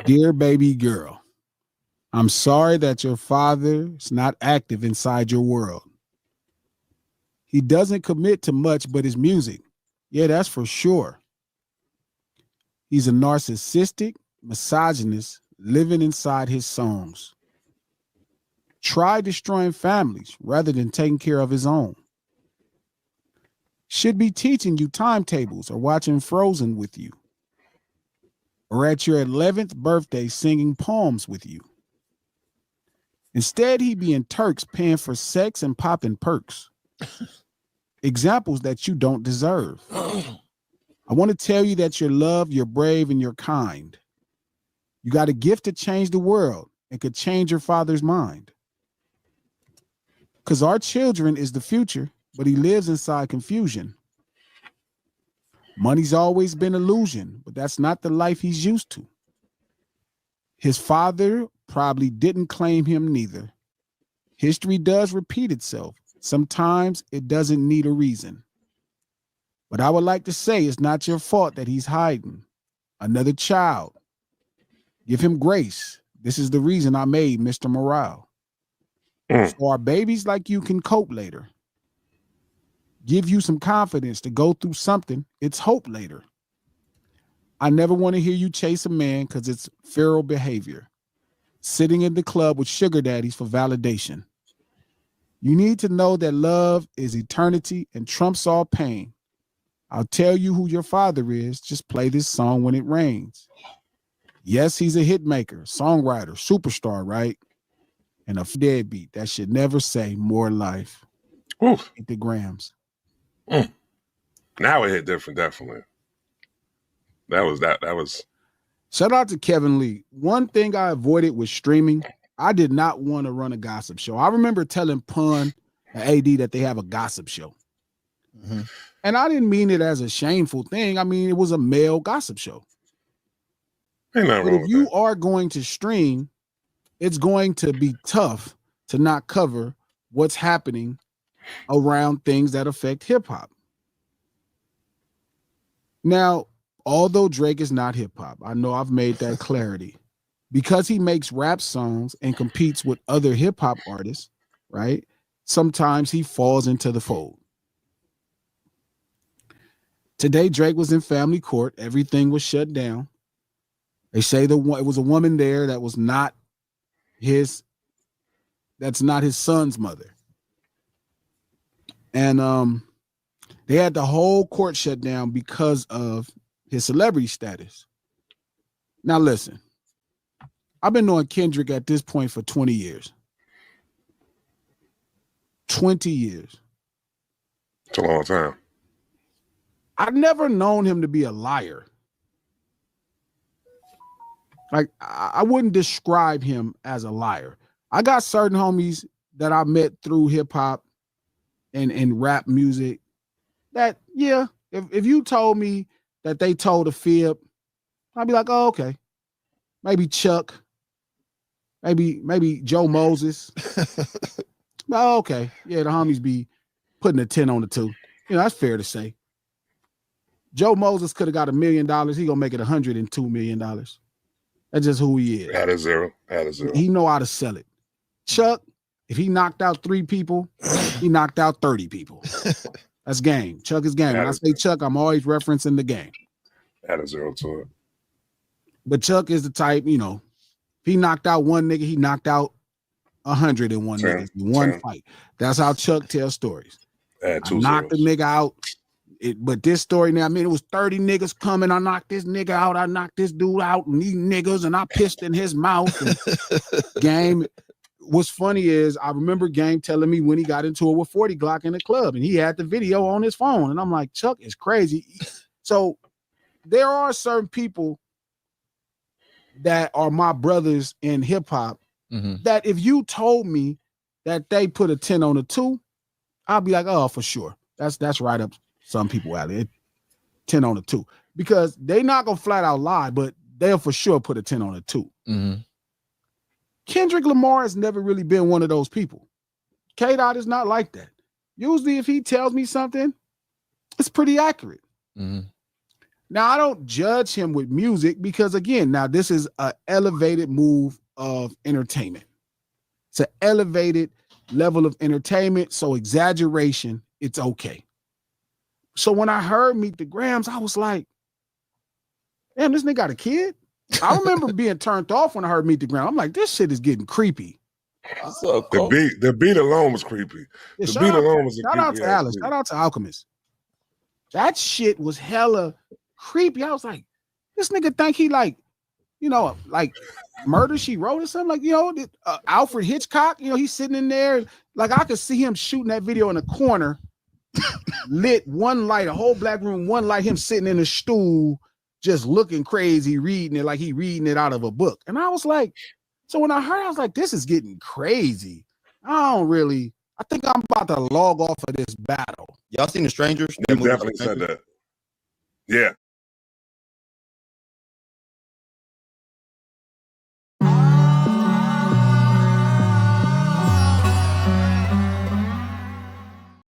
Dear baby girl, I'm sorry that your father is not active inside your world. He doesn't commit to much but his music. Yeah, that's for sure. He's a narcissistic, misogynist living inside his songs. Try destroying families rather than taking care of his own. Should be teaching you timetables or watching Frozen with you. Or at your 11th birthday singing poems with you. Instead, he be in Turks paying for sex and popping perks. Examples that you don't deserve. I want to tell you that you're loved, you're brave, and you're kind. You got a gift to change the world and could change your father's mind. Because our children is the future, but he lives inside confusion. Money's always been illusion, but that's not the life he's used to. His father probably didn't claim him neither. History does repeat itself. Sometimes it doesn't need a reason. But I would like to say it's not your fault that he's hiding. Another child. Give him grace. This is the reason I made Mr. Morale. So our babies like you can cope later. Give you some confidence to go through something. It's hope later. I never want to hear you chase a man because it's feral behavior. Sitting in the club with sugar daddies for validation. You need to know that love is eternity and trumps all pain. I'll tell you who your father is. Just play this song when it rains. Yes, he's a hit maker, songwriter, superstar, right? And a deadbeat that should never say more life. Oof. The grams. Now it hit different, definitely. That was. Shout out to Kevin Lee. One thing I avoided with streaming, I did not want to run a gossip show. I remember telling Pun and AD that they have a gossip show. Mm-hmm. And I didn't mean it as a shameful thing. I mean, it was a male gossip show. Ain't nothing but wrong if you that. are going to stream, it's going to be tough to not cover what's happening around things that affect hip hop. Now, although Drake is not hip hop, I know I've made that clarity. Because he makes rap songs and competes with other hip hop artists, right? Sometimes he falls into the fold. Today, Drake was in family court. Everything was shut down. They say it was a woman there that was not that's not his son's mother. And they had the whole court shut down because of his celebrity status. Now listen, I've been knowing Kendrick at this point for 20 years. 20 years. It's a long time. I've never known him to be a liar. Like, I wouldn't describe him as a liar. I got certain homies that I met through hip hop and rap music that, yeah, if you told me that they told a fib, I'd be like, oh, okay. Maybe Chuck. Maybe Joe Moses. Oh, okay. Yeah, the homies be putting a 10 on the 2. You know, that's fair to say. Joe Moses could have got $1 million. He gonna make it $102 million. That's just who he is. Add a zero. He know how to sell it. Chuck, if he knocked out 3 people, he knocked out 30 people. That's game. Chuck is game. When I say Chuck, I'm always referencing the game. Add a zero to it. But Chuck is the type, you know, if he knocked out one nigga, he knocked out 101 niggas in one fight. That's how Chuck tells stories. Add 2 knocked the nigga out. But this story now, I mean, it was 30 niggas coming. I knocked this nigga out. I knocked this dude out and these niggas, and I pissed in his mouth. And Game, what's funny is I remember Game telling me when he got into it with 40 Glock in the club, and he had the video on his phone. And I'm like, Chuck is crazy. So there are certain people that are my brothers in hip hop that if you told me that they put a 10 on a 2, I'll be like, oh, for sure. That's right up some people alley. 10 on a 2. Because they not gonna flat out lie, but they'll for sure put a 10 on a 2. Kendrick Lamar has never really been one of those people. K-Dot is not like that. Usually if he tells me something, it's pretty accurate. Now, I don't judge him with music because, again, now this is an elevated move of entertainment. It's an elevated level of entertainment. So exaggeration, it's okay. So when I heard Meet the Grams, I was like, damn, this nigga got a kid? I remember being turned off when I heard Meet the Grams. I'm like, this shit is getting creepy. So cool. The beat alone was creepy. Yeah, The beat alone was a shout out creepy to ass Alice. beat. Shout out to Alchemist. That shit was hella creepy. I was like, this nigga think he like Murder, She Wrote or something, like, Alfred Hitchcock, he's sitting in there, like I could see him shooting that video in the corner, lit one light, a whole black room, one light, him sitting in a stool, just looking crazy, reading it like he reading it out of a book. And I was like, so when I heard, I was like, this is getting crazy. I think I'm about to log off of this battle. Y'all seen The Strangers? You definitely said that. Yeah.